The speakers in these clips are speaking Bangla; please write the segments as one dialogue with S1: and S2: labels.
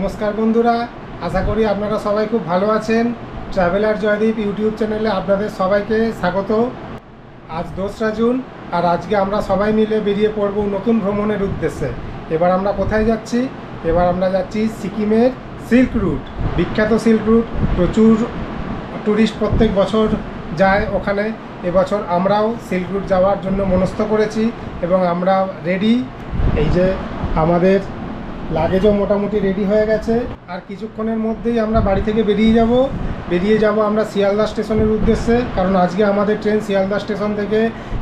S1: नमस्कार बंधुरा आशा करी आपनारा सबाई खूब भालो आछेन। ट्रैवलार जयदीप यूट्यूब चैनेले आपनादेर सबाइके स्वागत। आज 2रा जून और आज के आमरा सबाई मिले बेरिये पड़ब नतून भ्रमणेर उद्देश्ये। एबार आमरा कोथाय जाচ্ছি? एबार आमरा जाচ্ছি सिक्किमेर सिल्क रूट, विख्यात सिल्क रूट। प्रचुर टुरिस्ट प्रत्येक बछर जाए ओखाने। এবছর আমরাও সিল্ক রুট যাওয়ার জন্য মনস্থ করেছি এবং আমরা রেডি। এই যে আমাদের লাগেজও মোটামুটি রেডি হয়ে গেছে। আর কিছুক্ষণের মধ্যেই আমরা বাড়ি থেকে বেরিয়ে যাব আমরা শিয়ালদা স্টেশনের উদ্দেশ্যে। কারণ আজকে আমাদের ট্রেন শিয়ালদা স্টেশন থেকে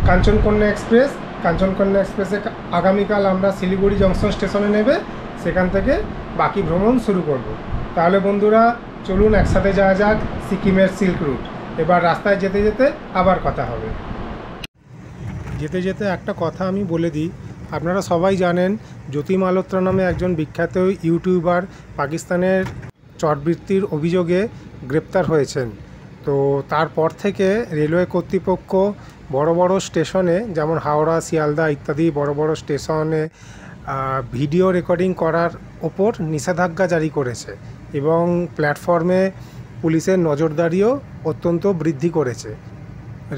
S1: কাঞ্চনকন্যা এক্সপ্রেসে আগামীকাল আমরা শিলিগুড়ি জংশন স্টেশনে নেবে, সেখান থেকে বাকি ভ্রমণ শুরু করব। তাহলে বন্ধুরা চলুন একসাথে যাওয়া যাক সিকিমের সিল্ক রুট। এবার রাস্তায় যেতে যেতে আবার কথা হবে। যেতে একটা কথা আমি বলে দিই, আপনারা সবাই জানেন জ্যোতি মালহোত্রা নামে একজন বিখ্যাত ইউটিউবার পাকিস্তানের চটবৃত্তির অভিযোগে গ্রেপ্তার হয়েছেন। তো তারপর থেকে রেলওয়ে কর্তৃপক্ষ বড় বড় স্টেশনে যেমন হাওড়া, শিয়ালদা ইত্যাদি বড় বড় স্টেশনে ভিডিও রেকর্ডিং করার ওপর নিষেধাজ্ঞা জারি করেছে এবং প্ল্যাটফর্মে পুলিশের নজরদারিও অত্যন্ত বৃদ্ধি করেছে।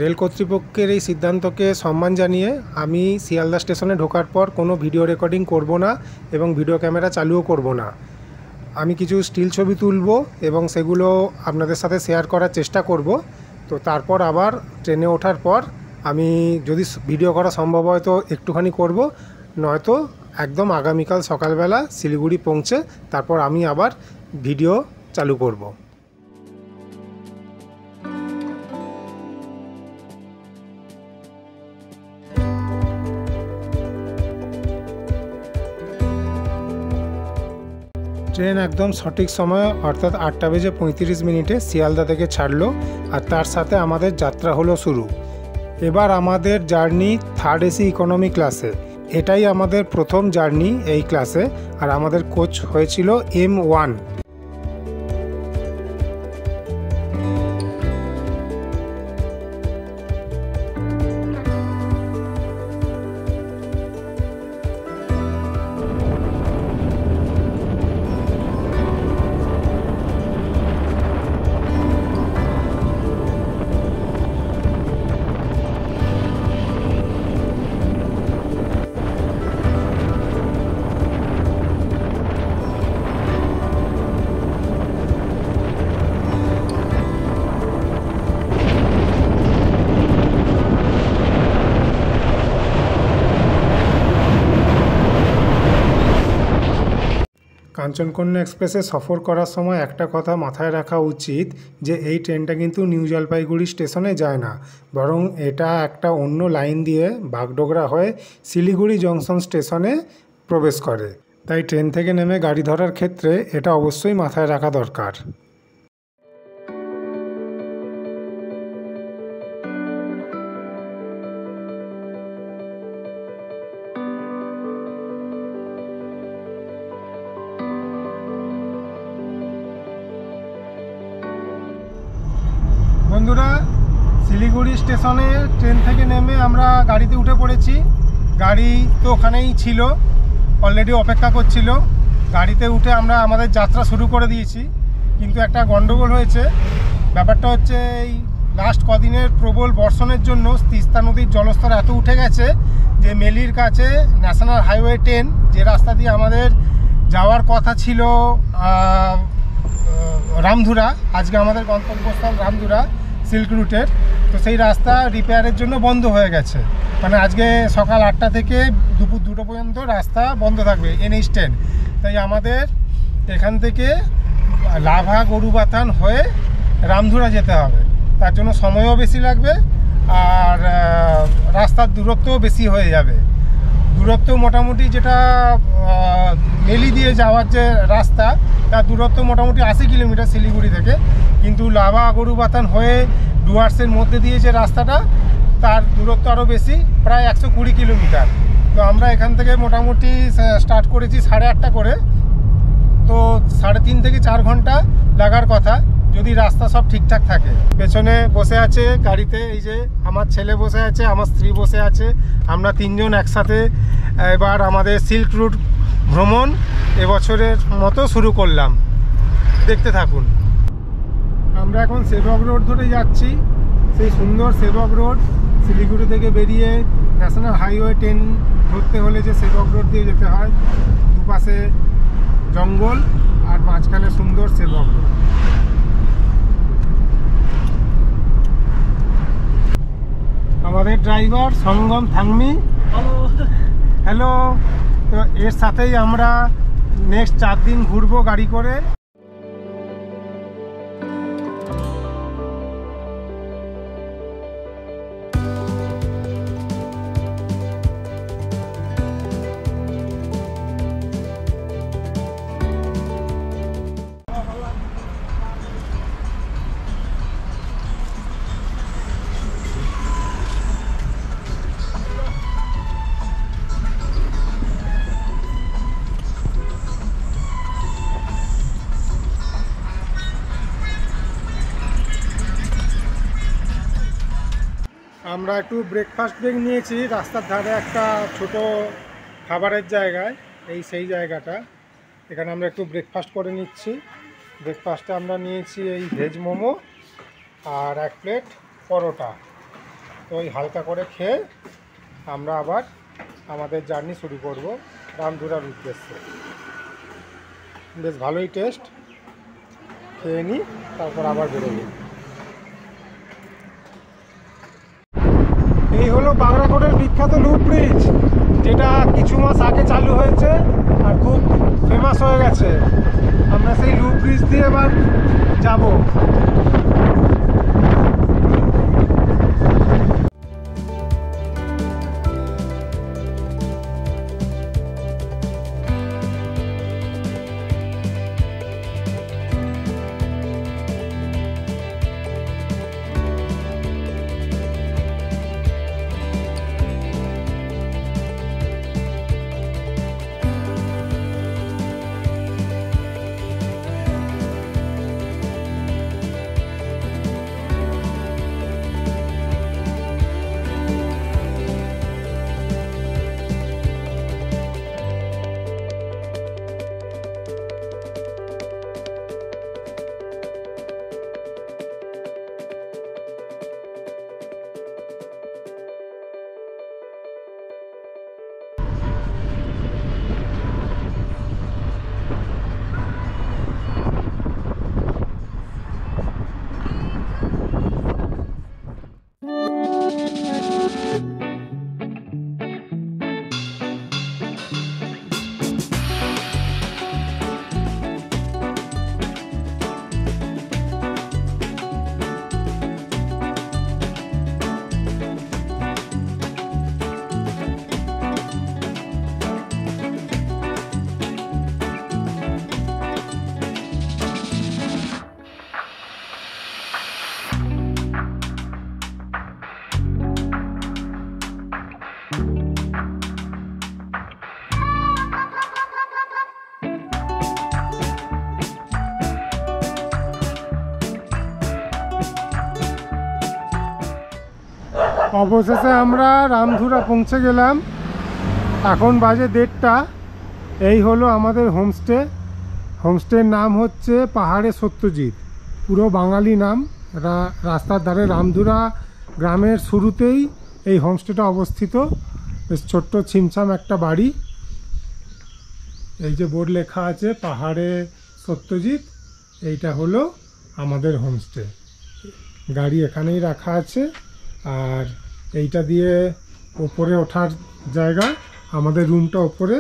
S1: রেল কর্তৃপক্ষের এই সিদ্ধান্তকে সম্মান জানিয়ে আমি শিয়ালদা স্টেশনে ঢোকার পর কোনো ভিডিও রেকর্ডিং করব না এবং ভিডিও ক্যামেরা চালুও করব না। আমি কিছু স্টিল ছবি তুলব এবং সেগুলো আপনাদের সাথে শেয়ার করার চেষ্টা করব। তো তারপর আবার ট্রেনে ওঠার পর আমি যদি ভিডিও করা সম্ভব হয় তো একটুখানি করব, নয়তো একদম আগামীকাল সকালবেলা শিলিগুড়ি পৌঁছে তারপর আমি আবার ভিডিও চালু করব। ট্রেন একদম সঠিক সময় অর্থাৎ 8টা বেজে 35 মিনিটে শিয়ালদা থেকে ছাড়লো আর তার সাথে আমাদের যাত্রা হলো শুরু। এবার আমাদের জার্নি থার্ড এসি ইকোনমি ক্লাসে। এটাই আমাদের প্রথম জার্নি এই ক্লাসে আর আমাদের কোচ হয়েছিল M1। কাঞ্চনকন্যা এক্সপ্রেসে সফর করার সময় একটা কথা মাথায় রাখা উচিত যে এই ট্রেনটা কিন্তু নিউ জলপাইগুড়ি স্টেশনে যায় না, বরং এটা একটা অন্য লাইন দিয়ে বাগডোগরা হয়ে শিলিগুড়ি জংশন স্টেশনে প্রবেশ করে। তাই ট্রেন থেকে নেমে গাড়ি ধরার ক্ষেত্রে এটা অবশ্যই মাথায় রাখা দরকার। বন্ধুরা শিলিগুড়ি স্টেশনে ট্রেন থেকে নেমে আমরা গাড়িতে উঠে পড়েছি। গাড়ি তো ওখানেই ছিল, অলরেডি অপেক্ষা করছিল। গাড়িতে উঠে আমরা আমাদের যাত্রা শুরু করে দিয়েছি, কিন্তু একটা গন্ডগোল হয়েছে। ব্যাপারটা হচ্ছে এই লাস্ট কদিনের প্রবল বর্ষণের জন্য তিস্তা নদীর জলস্তর এত উঠে গেছে যে মেলির কাছে ন্যাশনাল হাইওয়ে 10 যে রাস্তা দিয়ে আমাদের যাওয়ার কথা ছিল রামধুরা, আজকে আমাদের গন্তব্যস্থল রামধুরা সিল্ক রুটের, তো সেই রাস্তা রিপেয়ারের জন্য বন্ধ হয়ে গেছে। মানে আজকে সকাল 8টা থেকে দুপুর 2টো পর্যন্ত রাস্তা বন্ধ থাকবে NH 10। তাই আমাদের এখান থেকে লাভা গরুবাথান হয়ে রামধুরা যেতে হবে। তার জন্য সময়ও বেশি লাগবে আর রাস্তার দূরত্বও বেশি হয়ে যাবে। দূরত্ব মোটামুটি যেটা মেলি দিয়ে যাওয়ার যে রাস্তা তার দূরত্ব মোটামুটি 80 কিলোমিটার শিলিগুড়ি থেকে, কিন্তু লাভা গরুবাথান হয়ে ডুয়ার্সের মধ্যে দিয়ে যে রাস্তাটা তার দূরত্ব আরও বেশি, প্রায় 120 কিলোমিটার। তো আমরা এখান থেকে মোটামুটি স্টার্ট করেছি 8:30 করে, তো 3.5 থেকে 4 ঘন্টা লাগার কথা যদি রাস্তা সব ঠিকঠাক থাকে। পেছনে বসে আছে গাড়িতে এই যে আমার ছেলে বসে আছে, আমার স্ত্রী বসে আছে, আমরা তিনজন একসাথে এবার আমাদের সিল্ক রুট ভ্রমণ এবছরের মতো শুরু করলাম। দেখতে থাকুন। আমরা এখন সেবক রোড ধরে যাচ্ছি। সেই সুন্দর সেবক রোড, শিলিগুড়ি থেকে বেরিয়ে ন্যাশনাল হাইওয়ে 10 ধরতে হলে যে সেবক রোড দিয়ে যেতে হয়, দুপাশে জঙ্গল আর মাঝখানে সুন্দর সেবক রোড। আমাদের ড্রাইভার সঙ্গম থাংমি। হ্যালো। তো এর সাথেই আমরা নেক্সট 4 দিন ঘুরবো গাড়ি করে। আমরা একটু ব্রেকফাস্ট ব্রেক নিয়েছি রাস্তার ধারে একটা ছোট খাবারের জায়গায়, সেই জায়গাটা। এখানে আমরা একটু ব্রেকফাস্ট করে নিচ্ছি। ব্রেকফাস্টে আমরা নিয়েছি এই ভেজ মোমো আর 1 প্লেট পরোটা। তো ওই হালকা করে খেয়ে আমরা আবার আমাদের জার্নি শুরু করব রামধুরার উদ্দেশ্যে। বেশ ভালোই টেস্ট, খেয়ে নিই, তারপর আবার বেরোবো। এই হলো বাংলাকোটের বিখ্যাত লুপ ব্রিজ, যেটা কিছু মাস আগে চালু হয়েছে আর খুব ফেমাস হয়ে গেছে। আমরা সেই লুপ ব্রিজ দিয়ে এবার যাব। অবশেষে আমরা রামধুরা পৌঁছে গেলাম। এখন বাজে 1:30। এই হলো আমাদের হোমস্টে। হোমস্টের নাম হচ্ছে পাহাড়ে সত্যজিৎ, পুরো বাঙালি নাম। রাস্তার ধারে রামধুরা গ্রামের শুরুতেই এই হোমস্টেটা অবস্থিত। বেশ ছোট্ট ছিমছাম একটা বাড়ি। এই যে বোর্ড লেখা আছে পাহাড়ে সত্যজিৎ, এইটা হলো আমাদের হোমস্টে। গাড়ি এখানেই রাখা আছে। আর এইটা দিয়ে ওপরে ওঠার জায়গা, আমাদের রুমটা ওপরে।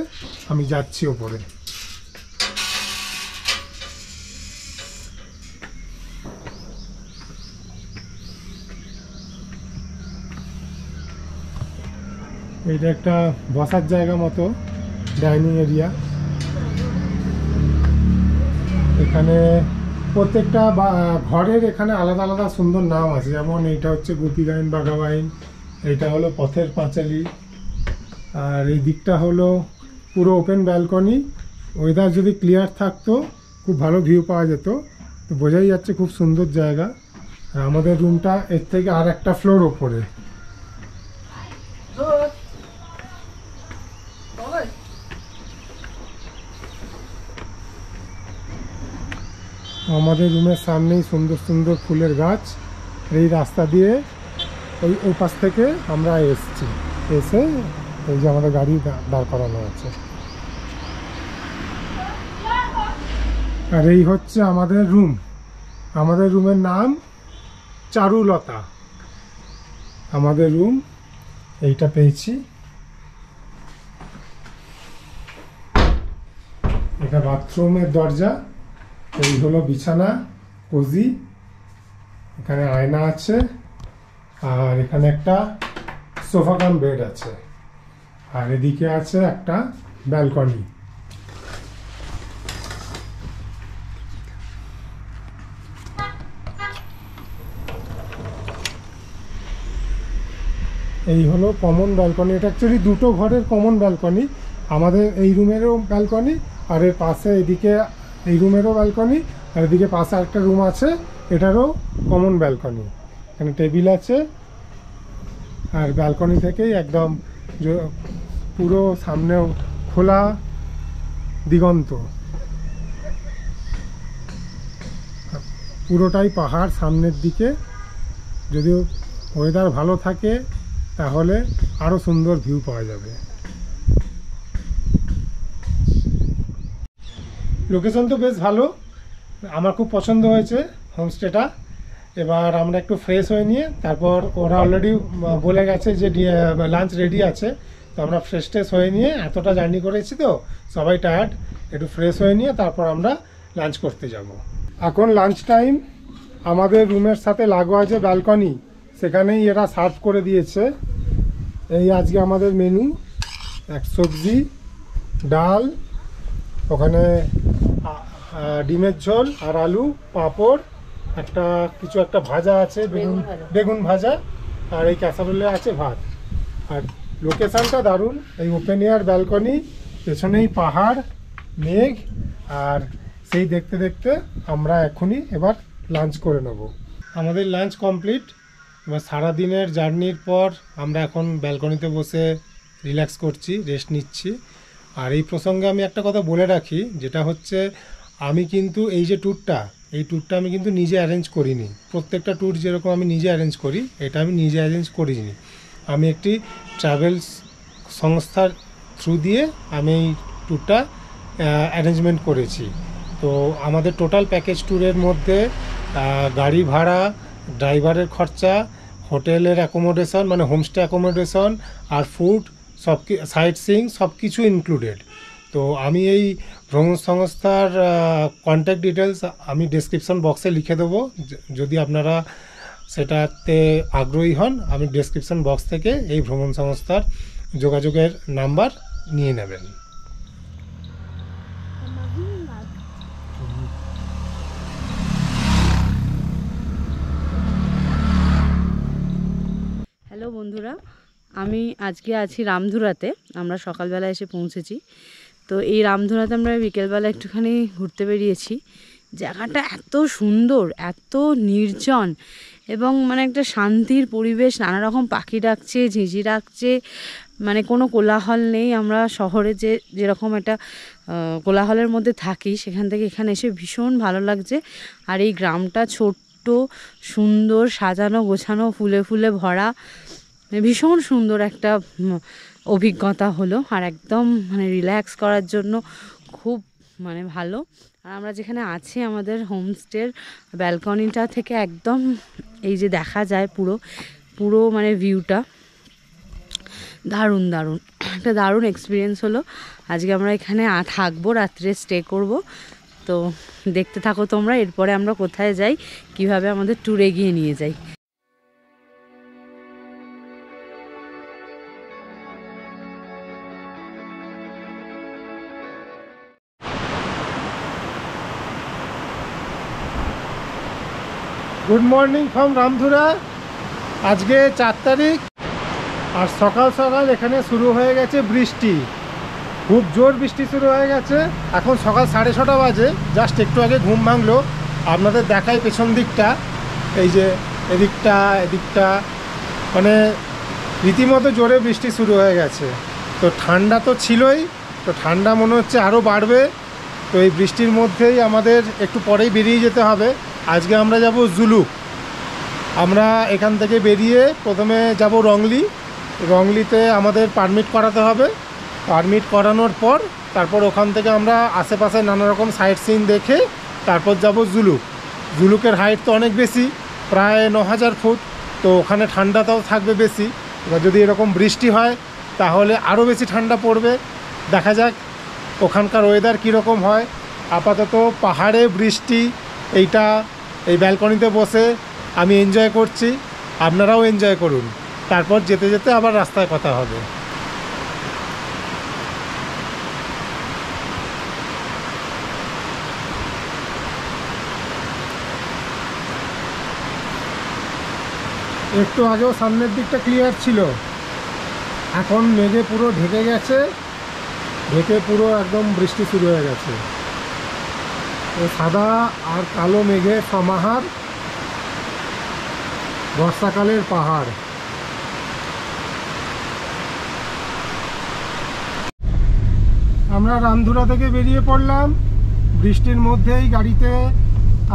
S1: আমি যাচ্ছি ওপরে। এইটা একটা বসার জায়গা মতো, ডাইনিং এরিয়া। এখানে প্রত্যেকটা ঘরের এখানে আলাদা আলাদা সুন্দর নাম আছে। যেমন এইটা হচ্ছে গোপীগাইন বাঘাবাইন, এইটা হলো পথের পাঁচালী, আর এই দিকটা হলো পুরো ওপেন ব্যালকনি। ওয়েদার যদি ক্লিয়ার থাকতো খুব ভালো ভিউ পাওয়া যেত। তো বোঝাই যাচ্ছে খুব সুন্দর জায়গা। আর আমাদের রুমটা এর থেকে আর একটা ফ্লোর ওপরে। আমাদের রুমের সামনেই সুন্দর সুন্দর ফুলের গাছ। এই রাস্তা দিয়ে ওই পাশ থেকে আমরা এসেছি, এসে এই যে আমাদের গাড়ি দাঁড় করানো আছে। আর এই হচ্ছে আমাদের রুম। আমাদের রুমের নাম চারুলতা। আমাদের রুম এইটা পেয়েছি। এটা বাথরুমের দরজা, এই হলো বিছানা, কোজি, এখানে আয়না আছে, আর এখানে একটা সোফা কাম বেড আছে, আর এদিকে আছে একটা ব্যালকনি। এই হলো কমন ব্যালকনি। এটা অ্যাকচুয়ালি দুটো ঘরের কমন ব্যালকনি। আমাদের এই রুমেরও ব্যালকনি, আর এর পাশে এদিকে এই রুমেরও ব্যালকনি, আর এদিকে পাশে একটা রুম আছে, এটারও কমন ব্যালকনি। এখানে টেবিল আছে, আর ব্যালকনি থেকেই একদম পুরো সামনেও খোলা দিগন্ত, পুরোটাই পাহাড় সামনের দিকে। যদিও ওয়েদার ভালো থাকে তাহলে আরও সুন্দর ভিউ পাওয়া যাবে। লোকেশন তো বেশ ভালো, আমার খুব পছন্দ হয়েছে হোমস্টেটা। এবার আমরা একটু ফ্রেশ হয়ে নিয়ে, তারপর ওরা অলরেডি বলে গেছে যে লাঞ্চ রেডি আছে, তো আমরা ফ্রেশ ট্রেশ হয়ে নিয়ে, এতটা জার্নি করেছি তো সবাই টায়ার্ড, একটু ফ্রেশ হয়ে নিয়ে তারপর আমরা লাঞ্চ করতে যাব। এখন লাঞ্চ টাইম। আমাদের রুমের সাথে লাগোয়া যে ব্যালকনি, সেখানেই এরা সার্ভ করে দিয়েছে। এই আজকে আমাদের মেনু, এক সবজি, ডাল, ওখানে ডিমের ঝোল আর আলু, পাঁপড়, কিছু একটা ভাজা আছে, বেগুন ভাজা, আর এই ক্যাসারোলে আছে ভাত। আর লোকেশানটা দারুণ, এই ওপেন এয়ার ব্যালকনি, পেছনেই পাহাড়, মেঘ, আর সেই দেখতে দেখতে আমরা এখনই এবার লাঞ্চ করে নেব। আমাদের লাঞ্চ কমপ্লিট। এবার সারাদিনের জার্নির পর আমরা এখন ব্যালকনিতে বসে রিল্যাক্স করছি, রেস্ট নিচ্ছি। আর এই প্রসঙ্গে আমি একটা কথা বলে রাখি, যেটা হচ্ছে আমি কিন্তু এই যে ট্যুরটা আমি কিন্তু নিজে অ্যারেঞ্জ করিনি। প্রত্যেকটা ট্যুর যেরকম আমি নিজে অ্যারেঞ্জ করি, এটা আমি নিজে অ্যারেঞ্জ করিনি। আমি একটি ট্রাভেলস সংস্থার থ্রু দিয়ে আমি এই ট্যুরটা অ্যারেঞ্জমেন্ট করেছি। তো আমাদের টোটাল প্যাকেজ ট্যুরের মধ্যে গাড়ি ভাড়া, ড্রাইভারের খরচা, হোটেলের অ্যাকোমোডেশন মানে হোমস্টে অ্যাকোমোডেশন, আর ফুড, সাইট সিইং সব কিছু ইনক্লুডেড। তো আমি এই ভ্রমণ সংস্থার কন্ট্যাক্ট ডিটেলস আমি ডেসক্রিপশন বক্সে লিখে দেবো। যদি আপনারা সেটাতে আগ্রহী হন, আমি ডেসক্রিপশন বক্স থেকে এই ভ্রমণ সংস্থার যোগাযোগের নাম্বার নিয়ে নেবেন।
S2: হ্যালো বন্ধুরা, আমি আজকে আছি রামধুরাতে। আমরা সকালবেলা এসে পৌঁছেছি। তো এই রামধুরাতে আমরা বিকেলবেলা একটুখানি ঘুরতে বেরিয়েছি। জায়গাটা এত সুন্দর, এত নির্জন, এবং মানে একটা শান্তির পরিবেশ, নানা রকম পাখি ডাকছে, ঝিঁঝি ডাকছে, মানে কোনো কোলাহল নেই। আমরা শহরে যেরকম একটা কোলাহলের মধ্যে থাকি, সেখান থেকে এখানে এসে ভীষণ ভালো লাগছে। আর এই গ্রামটা ছোট্ট, সুন্দর, সাজানো গোছানো, ফুলে ফুলে ভরা, ভীষণ সুন্দর একটা অভিজ্ঞতা হলো। আর একদম মানে রিল্যাক্স করার জন্য খুব মানে ভালো। আর আমরা যেখানে আছি, আমাদের হোমস্টের ব্যালকনিটা থেকে একদম এই যে দেখা যায় পুরো মানে ভিউটা দারুণ দারুণ একটা দারুণ এক্সপিরিয়েন্স হলো। আজকে আমরা এখানে থাকবো, রাত্রে স্টে করব। তো দেখতে থাকো তোমরা, এরপরে আমরা কোথায় যাই, কিভাবে আমাদের ট্যুর এগিয়ে নিয়ে যাই।
S1: Good morning from Ramdhura. আজকে 4 তারিখ, আর সকাল সকাল এখানে শুরু হয়ে গেছে বৃষ্টি। খুব জোর বৃষ্টি শুরু হয়ে গেছে। এখন সকাল 6:30 বাজে, জাস্ট একটু আগে ঘুম ভাঙলো। আপনাদের দেখাই পেছন দিকটা, এই যে এদিকটা মানে রীতিমতো জোরে বৃষ্টি শুরু হয়ে গেছে। তো ঠান্ডা তো ছিলই, তো ঠান্ডা মনে হচ্ছে আরও বাড়বে। তো এই বৃষ্টির মধ্যেই আমাদের একটু পরেই বেরিয়ে যেতে হবে। আজকে আমরা যাব জুলুক। আমরা এখান থেকে বেরিয়ে প্রথমে যাব রংলি। রংলিতে আমাদের পারমিট করাতে হবে। পারমিট করানোর পর তারপর ওখান থেকে আমরা আশেপাশে নানা রকম সাইট সিন দেখে তারপর যাব জুলুক। জুলুকের হাইট তো অনেক বেশি, প্রায় 9000 ফুট। তো ওখানে ঠান্ডাটাও থাকবে বেশি। এবার যদি এরকম বৃষ্টি হয় তাহলে আরও বেশি ঠান্ডা পড়বে। দেখা যাক ওখানকার ওয়েদার কীরকম হয়। আপাতত পাহাড়ে বৃষ্টি, এই ব্যালকনিতে বসে আমি এনজয় করছি, আপনারাও এনজয় করুন। তারপর যেতে যেতে আবার রাস্তায় কথা হবে। একটু আগেও সামনের দিকটা ক্লিয়ার ছিল, এখন মেঘে পুরো ঢেকে গেছে, ঢেকে পুরো একদম বৃষ্টি শুরু হয়ে গেছে। এই সাদা আর কালো মেঘে সমাহার বর্ষাকালের পাহাড়। আমরা রামধুরা থেকে বেরিয়ে পড়লাম। বৃষ্টির মধ্যেই গাড়িতে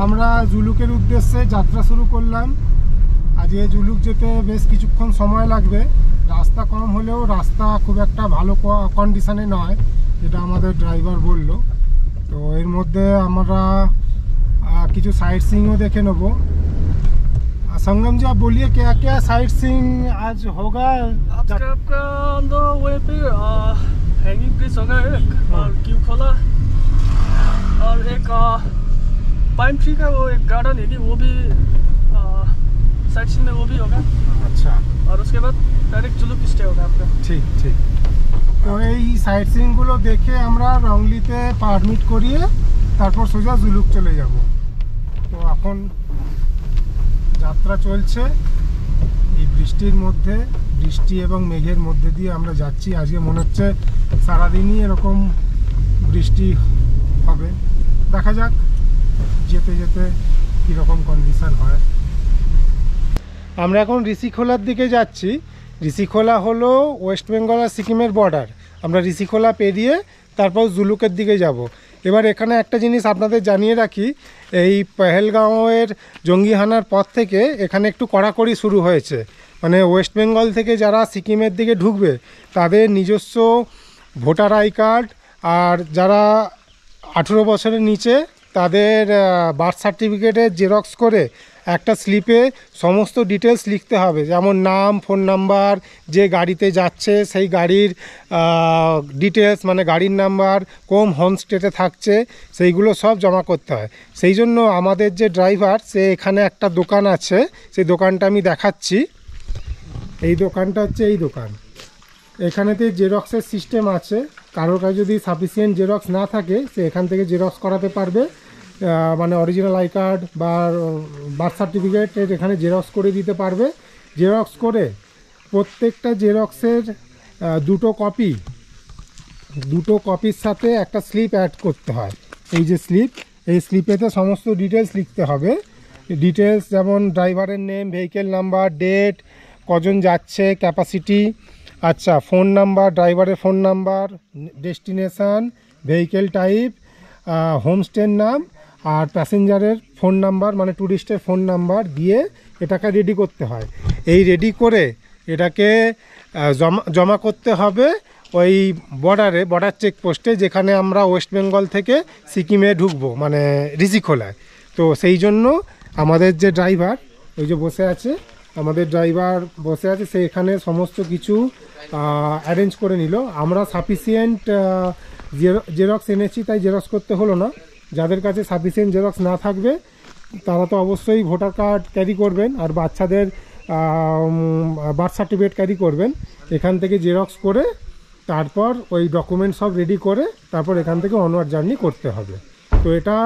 S1: আমরা জুলুকের উদ্দেশ্যে যাত্রা শুরু করলাম। আজকে জুলুক যেতে বেশ কিছুক্ষণ সময় লাগবে। রাস্তা কম হলেও রাস্তা খুব একটা ভালো কন্ডিশনে নয়, যেটা আমাদের ড্রাইভার বলল। তো এর মধ্যে আমরা কিছু সাইট সিইংও দেখে নেব। संगम जी आप बोलिए क्या क्या साइट सीइंग आज होगा?
S3: आपका ऑन द वे पे हैंगिंग ब्रिज होगा एक, और क्यू खोला, और एक पाइन ट्री का वो एक गार्डन है कि वो भी साइट सीइंग में वो भी होगा।
S1: अच्छा,
S3: और उसके बाद डायरेक्ट जुलुक स्टे होगा आपका।
S1: ठीक ठीक। তো এই সাইট সিইংগুলো দেখে আমরা রংলিতে পারমিট করিয়ে তারপর সোজা জুলুক চলে যাব। তো এখন যাত্রা চলছে এই বৃষ্টির মধ্যে, বৃষ্টি এবং মেঘের মধ্যে দিয়ে আমরা যাচ্ছি। আজকে মনে হচ্ছে সারাদিনই এরকম বৃষ্টি হবে। দেখা যাক যেতে যেতে কীরকম কন্ডিশন হয়। আমরা এখন ঋষিখোলার দিকে যাচ্ছি। ঋষিখোলা হলো ওয়েস্ট বেঙ্গল আর সিকিমের বর্ডার। আমরা ঋষিখোলা পেরিয়ে তারপর জুলুকের দিকে যাব। এবার এখানে একটা জিনিস আপনাদের জানিয়ে রাখি, এই পেহেলগাঁওয়ের জঙ্গি হানার পর থেকে এখানে একটু কড়াকড়ি শুরু হয়েছে। মানে ওয়েস্ট বেঙ্গল থেকে যারা সিকিমের দিকে ঢুকবে তাদের নিজস্ব ভোটার আই কার্ড, আর যারা 18 বছরের নিচে তাদের বার্থ সার্টিফিকেটের জেরক্স করে একটা স্লিপে সমস্ত ডিটেলস লিখতে হবে, যেমন নাম, ফোন নাম্বার, যে গাড়িতে যাচ্ছে সেই গাড়ির ডিটেলস, মানে গাড়ির নাম্বার, কোন হোম স্টেটে থাকছে, সেইগুলো সব জমা করতে হয়। সেই জন্য আমাদের যে ড্রাইভার, সে এখানে একটা দোকান আছে, সেই দোকানটা আমি দেখাচ্ছি। এই দোকানটা হচ্ছে এই দোকান। এখানেতে জেরক্সের সিস্টেম আছে। কারোর কাছে যদি সাফিসিয়েন্ট জেরক্স না থাকে সে এখান থেকে জেরক্স করাতে পারবে। মানে অরিজিনাল আই কার্ড বা বার্থ সার্টিফিকেট এখানে জেরক্স করে দিতে পারবে। জেরক্স করে প্রত্যেকটা জেরক্সের দুটো কপির সাথে একটা স্লিপ অ্যাড করতে হয়। এই যে স্লিপ, এই স্লিপেতে সমস্ত ডিটেলস লিখতে হবে। ডিটেলস যেমন ড্রাইভারের নেম, ভেহিকেল নাম্বার, ডেট, কজন যাচ্ছে, ক্যাপাসিটি, আচ্ছা ফোন নাম্বার, ড্রাইভারের phone number, destination, vehicle type, হোমস্টের নাম, আর প্যাসেঞ্জারের ফোন নাম্বার, মানে ট্যুরিস্টের ফোন নাম্বার দিয়ে এটাকে রেডি করতে হয়। এই রেডি করে এটাকে জমা করতে হবে ওই বর্ডার চেকপোস্টে, যেখানে আমরা ওয়েস্ট বেঙ্গল থেকে সিকিমে ঢুকবো, মানে ঋষিখোলায়। তো সেই জন্য আমাদের যে ড্রাইভার ওই যে বসে আছে, সে এখানে সমস্ত কিছু অ্যারেঞ্জ করে নিল। আমরা সাফিসিয়েন্ট জেরক্স এনেছি তাই জেরক্স করতে হলো না। যাদের কাছে সাফিসিয়েন্ট জেরক্স না থাকবে তারা তো অবশ্যই ভোটার কার্ড ক্যারি করবেন, আর বাচ্চাদের বার্থ সার্টিফিকেট ক্যারি করবেন। এখান থেকে জেরক্স করে তারপর ওই ডকুমেন্ট সব রেডি করে তারপর এখান থেকে অনওয়ার্ড জার্নি করতে হবে। তো এটা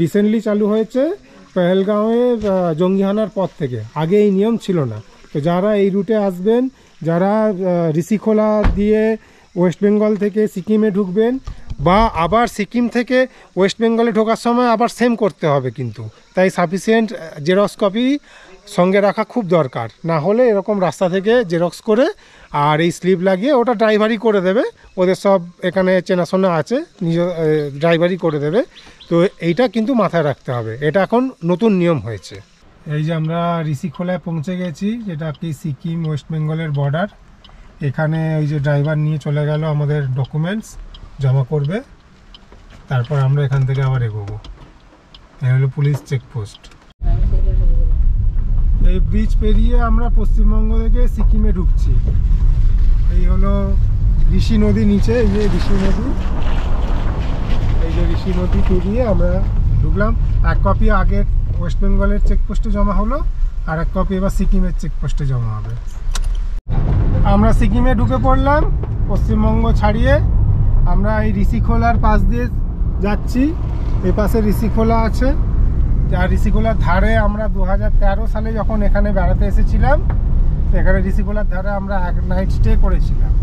S1: রিসেন্টলি চালু হয়েছে পেহেলগাঁওয়ে জঙ্গি হানার পর থেকে, আগে এই নিয়ম ছিল না। তো যারা এই রুটে আসবেন, যারা ঋষিখোলা দিয়ে ওয়েস্ট বেঙ্গল থেকে সিকিমে ঢুকবেন, বা আবার সিকিম থেকে ওয়েস্ট বেঙ্গলে ঢোকার সময় আবার সেম করতে হবে কিন্তু, তাই সাফিসিয়েন্ট জেরক্স কপি সঙ্গে রাখা খুব দরকার, না হলে এরকম রাস্তা থেকে জেরক্স করে আর এই স্লিপ লাগিয়ে ওটা ড্রাইভারই করে দেবে, ওদের সব এখানে চেনাশোনা আছে, ড্রাইভারই করে দেবে। তো এইটা কিন্তু মাথায় রাখতে হবে, এটা এখন নতুন নিয়ম হয়েছে। এই যে আমরা ঋষিখোলায় পৌঁছে গেছি, যেটা কি সিকিম ওয়েস্ট বেঙ্গলের বর্ডার। এখানে ওই যে ড্রাইভার নিয়ে চলে গেল আমাদের ডকুমেন্টস জমা করবে, তারপর আমরা এখান থেকে আবার এগোবো। এই হলো পুলিশ চেকপোস্ট। এই ব্রিজ পেরিয়ে আমরা পশ্চিমবঙ্গ থেকে সিকিমে ঢুকছি। এই হলো ঋষি নদী নিচে, এই যে ঋষি নদী, এই যে ঋষি নদী পেরিয়ে আমরা ঢুকলাম। এক কপি আগের ওয়েস্ট বেঙ্গলের চেকপোস্টে জমা হলো, আর এক কপি এবার সিকিমের চেকপোস্টে জমা হবে। আমরা সিকিমে ঢুকে পড়লাম পশ্চিমবঙ্গ ছাড়িয়ে। আমরা এই ঋষিখোলার পাশ দিয়ে যাচ্ছি, এই পাশে ঋষিখোলা আছে, আর ঋষিখোলার ধারে আমরা 2013 সালে যখন এখানে বেড়াতে এসেছিলাম, এখানে ঋষিখোলার ধারে আমরা এক নাইট স্টে করেছিলাম।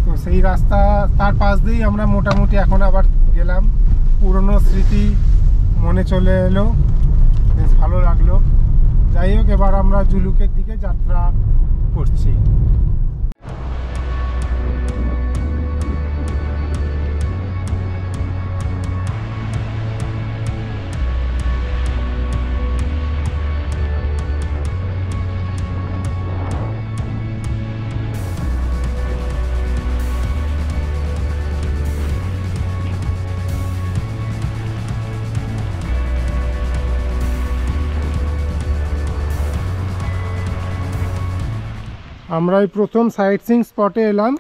S1: তো সেই রাস্তা তার পাশ দিয়েই আমরা মোটামুটি এখন আবার গেলাম। পুরনো স্মৃতি মনে চলে এলো, বেশ ভালো লাগলো। যাই হোক, এবার আমরা জুলুকের দিকে যাত্রা করছি। আমরা এই প্রথম সাইট সিইং স্পটে এলাম।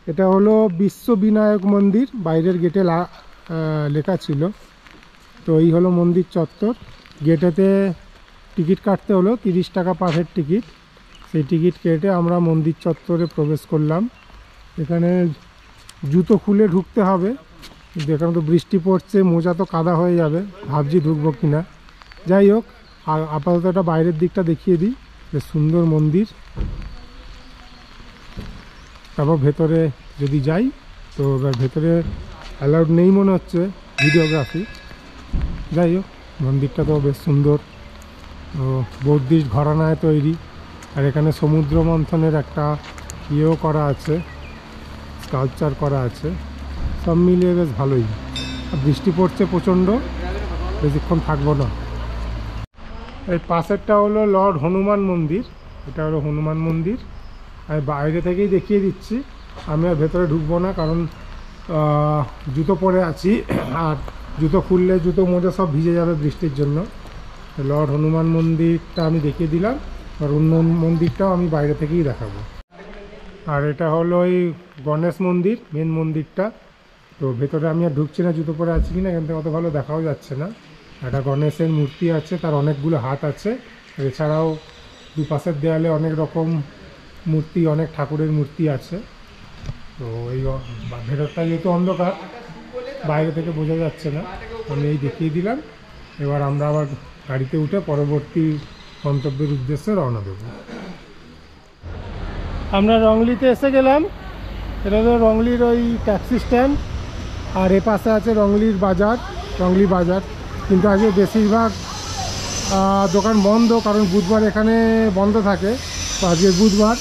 S1: এটা হলো বিশ্ব বিনায়ক মন্দির, বাইরের গেটে লেখা ছিল। তো এই হলো মন্দির চত্বর। গেটেতে টিকিট কাটতে হলো 30 টাকা পার হেড টিকিট। সেই টিকিট কেটে আমরা মন্দির চত্বরে প্রবেশ করলাম। এখানে জুতো খুলে ঢুকতে হবে, কিন্তু এখানে তো বৃষ্টি পড়ছে, মোজা তো কাদা হয়ে যাবে, ভাবছি ঢুকবো কিনা। যাই হোক, আপাতত এটা বাইরের দিকটা দেখিয়ে দিই। বেশ সুন্দর মন্দির। তারপর ভেতরে যদি যাই, তো এবার ভেতরে অ্যালাউড নেই মনে হচ্ছে ভিডিওগ্রাফি। যাই হোক, মন্দিরটা তো বেশ সুন্দর, বৌদ্ধিস্ট ঘরানায় তৈরি। আর এখানে সমুদ্র মন্থনের একটা ইয়েও করা আছে, স্কাল্পচার করা আছে। সব মিলিয়ে বেশ ভালোই। আর বৃষ্টি পড়ছে প্রচণ্ড, বেশিক্ষণ থাকবো না। এই পাশেরটা হলো লর্ড হনুমান মন্দির। এটা হলো হনুমান মন্দির। আমি বাইরে থেকেই দেখিয়ে দিচ্ছি, আমি আর ভেতরে ঢুকবো না, কারণ জুতো পরে আছি, আর জুতো খুললে জুতো মোজা সব ভিজে যাবে বৃষ্টির জন্য। লর্ড হনুমান মন্দিরটা আমি দেখিয়ে দিলাম, আর অন্য মন্দিরটাও আমি বাইরে থেকেই দেখাবো। আর এটা হলো ওই গণেশ মন্দির, মেন মন্দিরটা। তো ভেতরে আমি আর ঢুকছি না, জুতো পরে আছি কিনা এখান থেকে অত ভালো দেখাও যাচ্ছে না। একটা গণেশের মূর্তি আছে, তার অনেকগুলো হাত আছে। এছাড়াও দুপাশের দেয়ালে অনেক রকম মূর্তি, অনেক ঠাকুরের মূর্তি আছে। তো এই ভেতরটা যেহেতু অন্ধকার, বাইরে থেকে বোঝা যাচ্ছে না, আমি এই দেখিয়ে দিলাম। এবার আমরা আবার গাড়িতে উঠে পরবর্তী গন্তব্যের উদ্দেশ্যে রওনা দেব। আমরা রংলিতে এসে গেলাম। এটা তো রংলির ওই ট্যাক্সি স্ট্যান্ড, আর এ পাশে আছে রংলির বাজার, রংলি বাজার। কিন্তু আজকে বেশিরভাগ দোকান বন্ধ, কারণ বুধবার এখানে বন্ধ থাকে। তো আজকে বুধবার,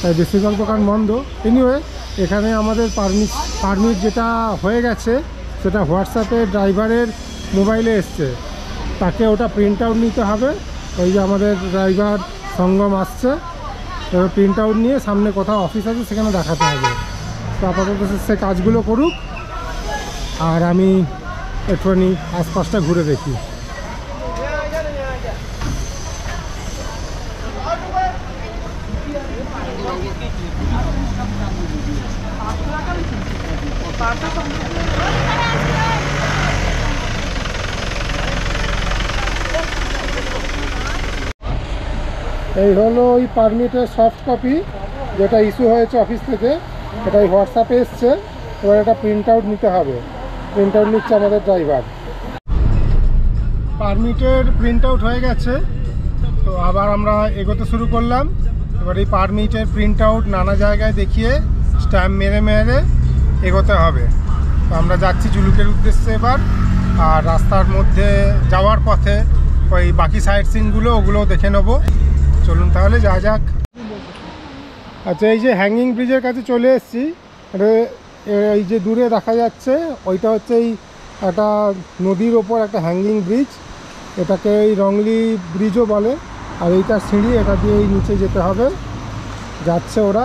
S1: তাই বেশিরভাগ দোকান বন্ধ। এনিওয়ে, এখানে আমাদের পারমিট যেটা হয়ে গেছে, সেটা হোয়াটসঅ্যাপে ড্রাইভারের মোবাইলে এসছে। তাকে ওটা প্রিন্ট আউট নিতে হবে। ওই যে আমাদের ড্রাইভার সঙ্গম আসছে, এবার প্রিন্ট আউট নিয়ে সামনে কোথাও অফিস আছে সেখানে দেখাতে হবে। তো আপাতত সে কাজগুলো করুক, আর আমি একটুখানি আশপাশটা ঘুরে দেখি। এই হলো ওই পারমিটের সফট কপি, যেটা ইস্যু হয়েছে অফিস থেকে। এটাই হোয়াটসঅ্যাপে এসছে। এবার এটা প্রিন্ট আউট নিতে হবে। প্রিন্ট আউট নিচ্ছে আমাদের ড্রাইভার। পারমিটের প্রিন্ট আউট হয়ে গেছে, তো আবার আমরা এগোতে শুরু করলাম। এবার এই পারমিটের প্রিন্ট আউট নানা জায়গায় দেখিয়ে স্ট্যাম্প মেরে মেরে এগোতে হবে। তো আমরা যাচ্ছি জুলুকের উদ্দেশ্যে এবার। আর রাস্তার মধ্যে যাওয়ার পথে ওই বাকি সাইট সিনগুলো ওগুলো দেখে নেবো। চলুন তাহলে যা যাক। আচ্ছা, এই যে হ্যাঙ্গিং ব্রিজের কাছে চলে এসেছি। এই যে দূরে দেখা যাচ্ছে ওইটা হচ্ছে এই একটা নদীর ওপর একটা হ্যাঙ্গিং ব্রিজ, এটাকে এই রংলি ব্রিজও বলে। আর এইটা সিঁড়ি, এটা দিয়ে এই নিচে যেতে হবে। যাচ্ছে ওরা,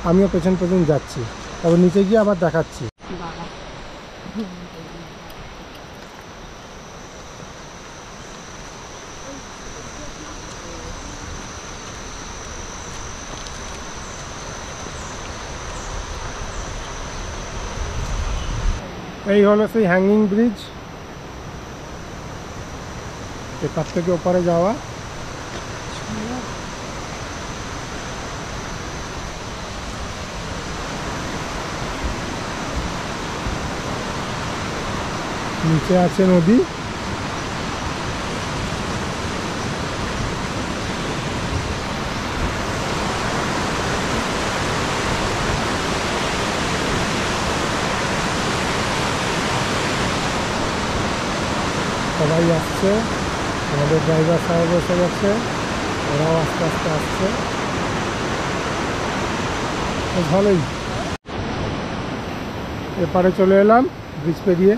S1: আমিও পেছন পেছন যাচ্ছি। তবে নিচে গিয়ে আবার দেখাচ্ছি। এই হলো সেই হ্যাঙ্গিং ব্রিজ, এপার থেকে ওপারে যাওয়া। নিচে আছে নদী। সবাই আসছে, আমাদের ড্রাইভার সাহেব এসে গেছে, ওরাও আস্তে আস্তে আসছে। ভালোই, এপারে চলে এলাম ব্রিজ পেরিয়ে।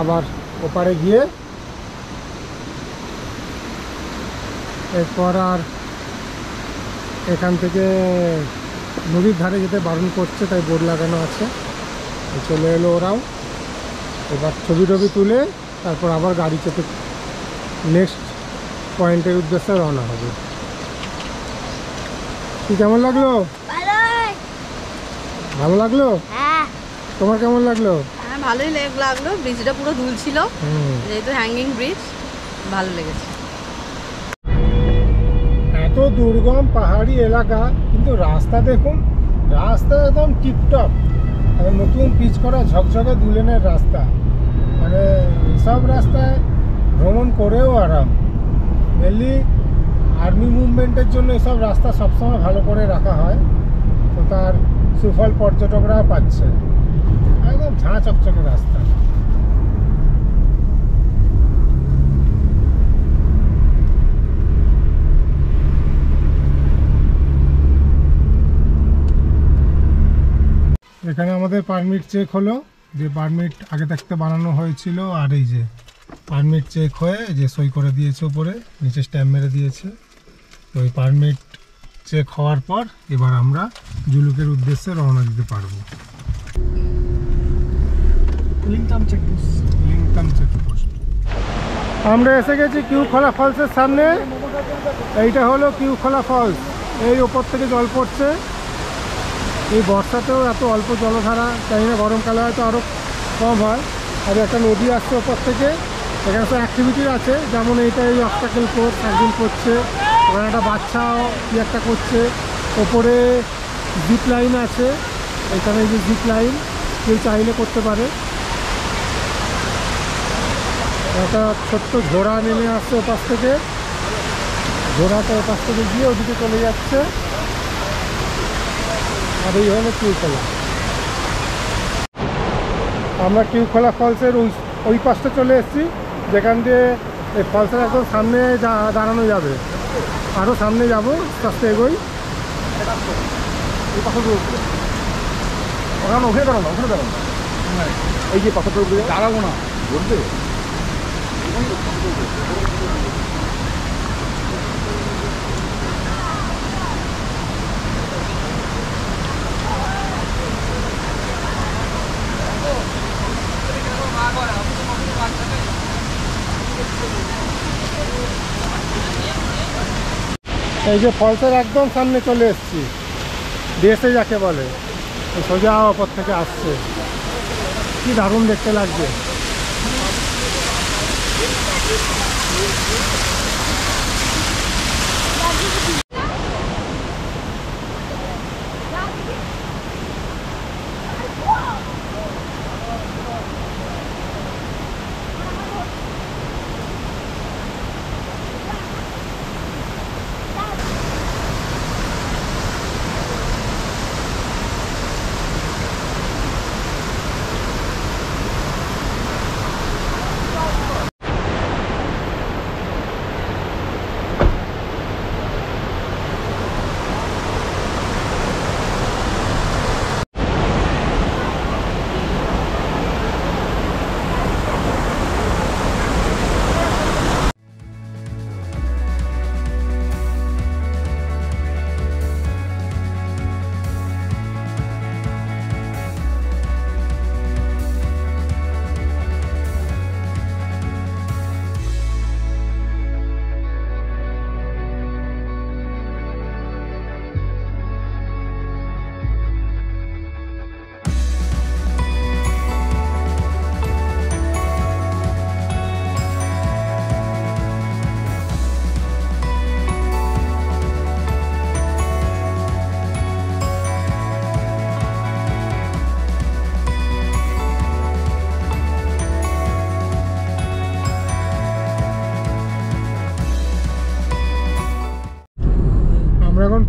S1: আবার ওপারে গিয়ে এরপর আর এখান থেকে নদীর ধারে যেতে বারণ করছে, তাই বোর্ড লাগানো আছে। চলে এলো ওরাও। এবার ছবি টবি তুলে তারপর আবার গাড়ি চেপে নেক্সট পয়েন্টের উদ্দেশ্যে রওনা হবে। কি কেমন লাগলো? ভালো লাগলো? তোমার কেমন লাগলো?
S2: হ্যাঁ, ভালোই লাগলো। ব্রিজটা পুরো দুলছিল, যেহেতু হ্যাঙ্গিং ব্রিজ, ভালো লেগেছে।
S1: এত দুর্গম পাহাড়ি এলাকা, কিন্তু রাস্তা দেখুন, রাস্তা একদম টিপটপ, নতুন পিচ করা ঝকঝকে দুলেনের রাস্তা। মানে এইসব রাস্তায় ভ্রমণ করেও আরাম। মেনলি আর্মি মুভমেন্টের জন্য এসব রাস্তা সবসময় ভালো করে রাখা হয়, তো তার সুফল পর্যটকরা পাচ্ছে। একদম ঝাঁ চকচকে রাস্তা। এখানে আমাদের পারমিট চেক হলো, যে পারমিট আগে থাকতে বানানো হয়েছিল, আর এই যে পারমিট চেক হয়ে যে সই করে দিয়েছে, উপরে নিচে স্ট্যাম্প মেরে দিয়েছে। তো এই পারমিট চেক হওয়ার পর এবার আমরা জুলুকের উদ্দেশ্যে রওনা দিতে পারবো।
S3: লিংতাম চেকপোস্ট।
S1: আমরা এসে গেছি কিউখোলা ফলসের সামনে। এইটা হলো কিউখোলা ফলস। এই ওপর থেকে জল পড়ছে। এই বর্ষাতেও এত অল্প জলধারা, তাই না গরমকালে হয়তো আরও কম হয়। আর একটা নদী আসছে ওপর থেকে। এখানে তো অ্যাক্টিভিটির আছে, যেমন এইটা এই অবস্টাকেল কোর্স একদিন করছে, ওখানে একটা বাচ্চাও কি একটা করছে। ওপরে জিপ লাইন আছে, এখানে যে জিপ লাইন কেউ চাইলে করতে পারে। একটা ছোট্ট ঘোড়া নেমে আসছে ওপাশ থেকে, ঘোড়াটা ওপাশ থেকে গিয়ে ওদিকে চলে যাচ্ছে। আর এই হলো কিউখোলা। আমরা কিউখোলা ফলসের ওই পাশটা চলে এসেছি, যেখান দিয়ে এই ফলসের একদম সামনে দাঁড়ানো যাবে। আরও সামনে যাবো, আস্তে আস্তে এগোই। এই পাথর ওখানে ওখানে দাঁড়ানো, ওখানে দাঁড়ানো, এই যে পাথরটার উপরে দাঁড়াবো না বলতে। এই যে ফলসের একদম সামনে চলে এসেছি, দেশে যাকে বলে, সোজা ওপর থেকে আসছে। কি দারুণ দেখতে লাগছে।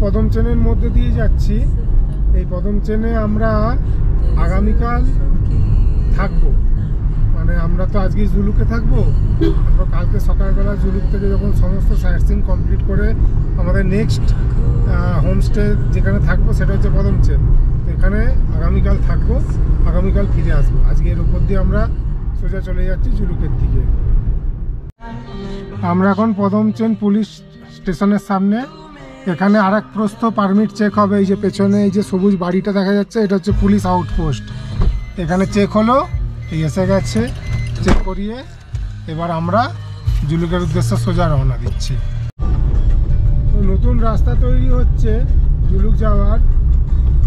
S1: পদম চেনের মধ্যে দিয়ে যাচ্ছি। এই পদম চেনে আমরা আগামীকাল থাকবো, মানে আমরা তো আজকে জুলুকে থাকবো, তারপর কালকে সকালবেলা জুলুক থেকে যখন সমস্ত সাইট সিন কমপ্লিট করে আমাদের নেক্সট হোমস্টে যেখানে থাকবো সেটা হচ্ছে পদম চেন। এখানে আগামীকাল থাকবো, আগামীকাল ফিরে আসবো। আজকে এর উপর দিয়ে আমরা সোজা চলে যাচ্ছি জুলুকের দিকে। আমরা এখন পদম চেন পুলিশ স্টেশনের সামনে। এখানে আর এক প্রস্থ পারমিট চেক হবে। এই যে পেছনে এই যে সবুজ বাড়িটা দেখা যাচ্ছে, এটা হচ্ছে পুলিশ আউটপোস্ট। এখানে চেক হলো, এই এসে গেছে, চেক করিয়ে এবার আমরা জুলুকের উদ্দেশ্যে সোজা রওনা দিচ্ছি। নতুন রাস্তা তৈরি হচ্ছে জুলুক যাওয়ার,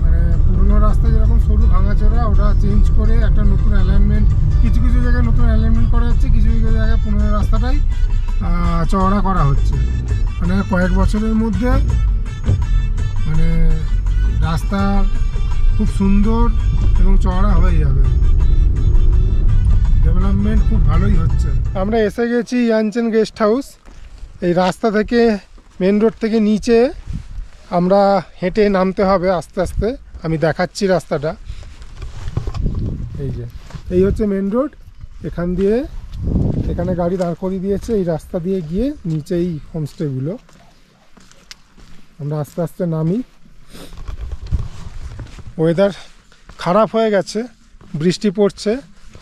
S1: মানে পুরনো রাস্তা যেরকম সরু ভাঙাচোরা, ওটা চেঞ্জ করে একটা নতুন অ্যালাইনমেন্ট, কিছু কিছু জায়গায় নতুন অ্যালাইনমেন্ট করা হচ্ছে, কিছু কিছু জায়গায় পুরনো রাস্তাটাই চওড়া করা হচ্ছে। মানে কয়েক বছরের মধ্যে মানে রাস্তা খুব সুন্দর এবং চওড়া হয়ে যাবে, ডেভেলপমেন্ট খুব ভালোই হচ্ছে। আমরা এসে গেছি ইয়ানচেন গেস্ট হাউস। এই রাস্তা থেকে মেন রোড থেকে নিচে আমরা হেঁটে নামতে হবে আস্তে আস্তে। আমি দেখাচ্ছি রাস্তাটা। এই যে এই হচ্ছে মেন রোড, এখান দিয়ে এখানে গাড়ি দাঁড় করিয়ে দিয়েছে, এই রাস্তা দিয়ে গিয়ে নিচে এই হোমস্টেগুলো। আমরা আস্তে আস্তে নামি। ওয়েদার খারাপ হয়ে গেছে, বৃষ্টি পড়ছে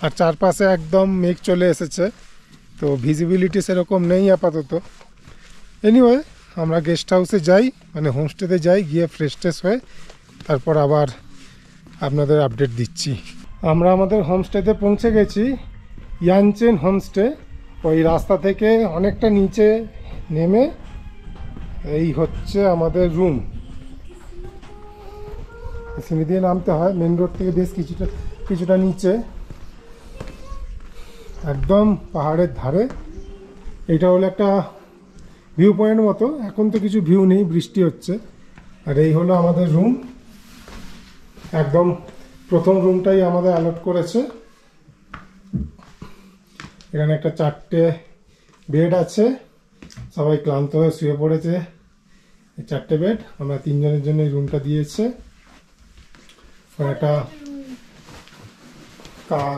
S1: আর চারপাশে একদম মেঘ চলে এসেছে, তো ভিজিবিলিটি সেরকম নেই আপাতত। এনিওয়ে আমরা গেস্ট হাউসে যাই, মানে হোমস্টেতে যাই, গিয়ে ফ্রেশ ট্রেশ হয়ে তারপর আবার আপনাদের আপডেট দিচ্ছি। আমরা আমাদের হোমস্টেতে পৌঁছে গেছি, ইয়ানচেন হোমস্টে। ওই রাস্তা থেকে অনেকটা নিচে নেমে এই হচ্ছে আমাদের রুম। সিঁড়ি দিয়ে নামতে হয় মেন রোড থেকে বেশ কিছুটা নিচে, একদম পাহাড়ের ধারে। এইটা হলো একটা ভিউ পয়েন্ট মতো। এখন তো কিছু ভিউ নেই, বৃষ্টি হচ্ছে। আর এই হলো আমাদের রুম, একদম প্রথম রুমটাই আমাদের অ্যালট করেছে। এখানে একটা 4টে বেড আছে, সবাই ক্লান্ত হয়ে শুয়ে পড়েছে। এই 4টে বেড আমরা 3 জনের জন্য এই রুমটা দিয়েছে। একটা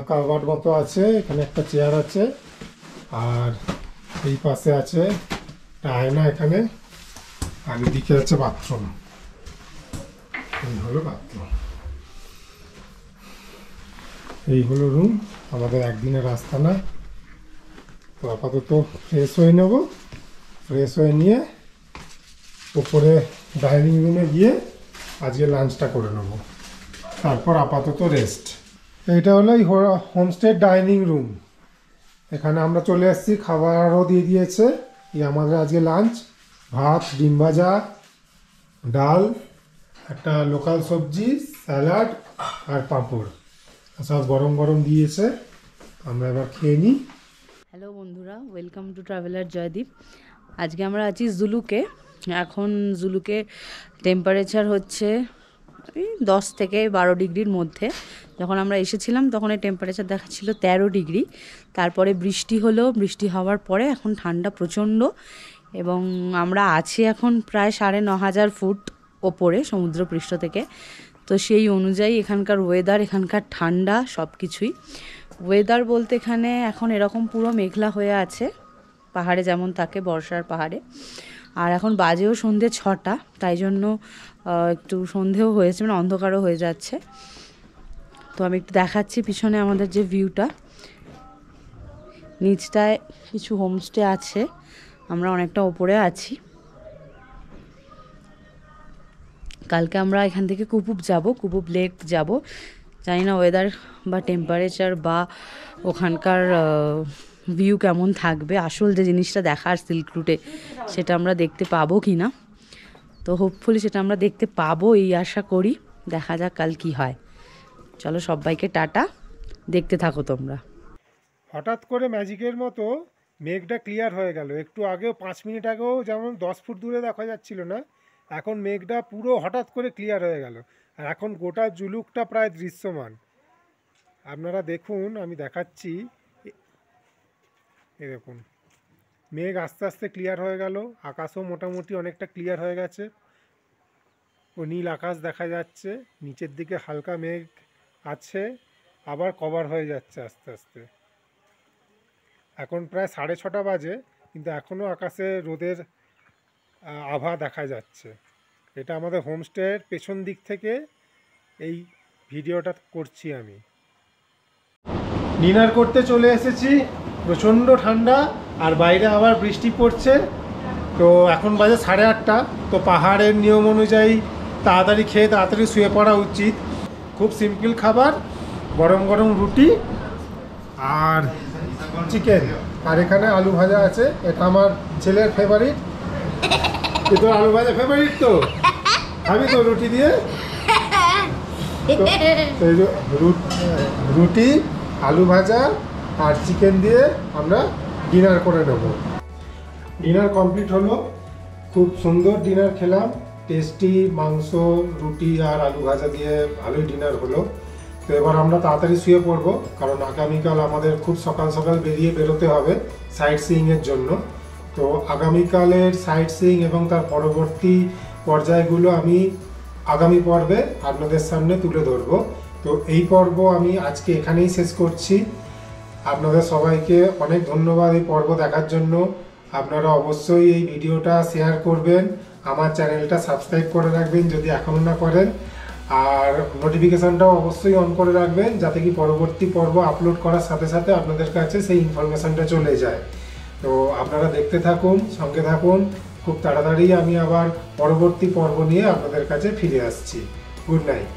S1: কাভার্ড মতো আছে, এখানে একটা চেয়ার আছে, আর এই পাশে আছে একটা আয়না এখানে, আর এদিকে আছে বাথরুম। এই হলো বাথরুম, এই হলো রুম। আমাদের একদিনের রাস্তা না, তো আপাতত ফ্রেশ হয়ে নেব। ফ্রেশ হয়ে নিয়ে উপরে ডাইনিং রুমে গিয়ে আজকে লাঞ্চটা করে নেব, তারপর আপাতত রেস্ট। এইটা হলো এই হোমস্টের ডাইনিং রুম। এখানে আমরা চলে এসেছি, খাবারও দিয়ে দিয়েছে। এই আমাদের আজকে লাঞ্চ, ভাত, ডিম ভাজা, ডাল, একটা লোকাল সবজি, স্যালাড আর পাঁপড়, সব গরম গরম দিয়েছে। আমরা এবার খেয়ে নিই।
S2: হ্যালো বন্ধুরা, ওয়েলকাম টু ট্রাভেলার জয়দীপ। আজকে আমরা আছি জুলুকে। এখন জুলুকে টেম্পারেচার হচ্ছে 10 থেকে 12 ডিগ্রির মধ্যে। যখন আমরা এসেছিলাম তখন এই টেম্পারেচার দেখাচ্ছিল 13 ডিগ্রি। তারপরে বৃষ্টি হলো, বৃষ্টি হওয়ার পরে এখন ঠান্ডা প্রচণ্ড। এবং আমরা আছি এখন প্রায় 9,500 ফুট ওপরে সমুদ্রপৃষ্ঠ থেকে। তো সেই অনুযায়ী এখানকার ওয়েদার, এখানকার ঠান্ডা, সব কিছুই। ওয়েদার বলতে এখানে এখন এরকম পুরো মেঘলা হয়ে আছে, পাহাড়ে যেমন থাকে বর্ষার পাহাড়ে। আর এখন বাজেও সন্ধ্যে 6টা, তাই জন্য একটু সন্ধেও হয়েছে, মানে অন্ধকারও হয়ে যাচ্ছে। তো আমি একটু দেখাচ্ছি পিছনে আমাদের যে ভিউটা। নিচটায় কিছু হোমস্টে আছে, আমরা অনেকটা ওপরে আছি। কালকে আমরা এখান থেকে কুপুপ যাব, কুপুপ লেক যাব। জানি না ওয়েদার বা টেম্পারেচার বা ওখানকার ভিউ কেমন থাকবে, আসল যে জিনিসটা দেখার সিল্ক রুটে সেটা আমরা দেখতে পাবো কি না। তো হোপফুলি সেটা আমরা দেখতে পাবো, এই আশা করি। দেখা যাক কাল কি হয়। চলো সবাইকে টাটা, দেখতে থাকো তোমরা।
S1: হঠাৎ করে ম্যাজিকের মতো মেঘটা ক্লিয়ার হয়ে গেল। একটু আগেও 5 মিনিট আগেও যেমন 10 ফুট দূরে দেখা যাচ্ছিল না, এখন মেঘটা পুরো হঠাৎ করে ক্লিয়ার হয়ে গেল। আর এখন গোটা জুলুকটা প্রায় দৃশ্যমান। আপনারা দেখুন, আমি দেখাচ্ছি, এই দেখুন মেঘ আস্তে আস্তে ক্লিয়ার হয়ে গেল, আকাশও মোটামুটি অনেকটা ক্লিয়ার হয়ে গেছে। নীল আকাশ দেখা যাচ্ছে, নিচের দিকে হালকা মেঘ আছে, আবার কভার হয়ে যাচ্ছে আস্তে আস্তে। এখন প্রায় 6:30 বাজে, কিন্তু এখনও আকাশে রোদের আভা দেখা যাচ্ছে। এটা আমাদের হোমস্টের পেছন দিক থেকে এই ভিডিওটা করছি আমি। ডিনার করতে চলে এসেছি, প্রচণ্ড ঠান্ডা আর বাইরে আবার বৃষ্টি পড়ছে। তো এখন বাজে 8:30। তো পাহাড়ের নিয়ম অনুযায়ী তাড়াতাড়ি খেয়ে তাড়াতাড়ি শুয়ে পড়া উচিত। খুব সিম্পল খাবার, গরম গরম রুটি আর চিকেন, আর এখানে আলু ভাজা আছে। এটা আমার ছেলের ফেভারিট। তো আলু ভাজা ফেভারিট তো খাবি তো রুটি দিয়ে? তো এই যে রুটি, আলু ভাজা আর চিকেন দিয়ে আমরা ডিনার করে নেব। ডিনার কমপ্লিট হলো, খুব সুন্দর ডিনার খেলাম, টেস্টি মাংস, রুটি আর আলু ভাজা দিয়ে ভালোই ডিনার হলো। তো এবার আমরা তাড়াতাড়ি শুয়ে পড়বো, কারণ আগামীকাল আমাদের খুব সকাল সকাল বেরোতে হবে সাইট সিইংয়ের জন্য। তো আগামীকালের সাইট সিইং এবং তার পরবর্তী পর্যায়গুলো আমি আগামী পর্বে আপনাদের সামনে তুলে ধরবো। তো এই পর্ব আমি আজকে এখানেই শেষ করছি। আপনাদের সবাইকে অনেক ধন্যবাদ এই পর্ব দেখার জন্য। আপনারা অবশ্যই এই ভিডিওটা শেয়ার করবেন, আমার চ্যানেলটা সাবস্ক্রাইব করে রাখবেন যদি এখনও না করেন, আর নোটিফিকেশানটাও অবশ্যই অন করে রাখবেন যাতে কি পরবর্তী পর্ব আপলোড করার সাথে সাথে আপনাদের কাছে সেই ইনফরমেশানটা চলে যায়। তো আপনারা দেখতে থাকুন, সঙ্গে থাকুন। খুব তাড়াতাড়ি আমি আবার পরবর্তী পর্ব নিয়ে আপনাদের কাছে ফিরে আসছি। Good night.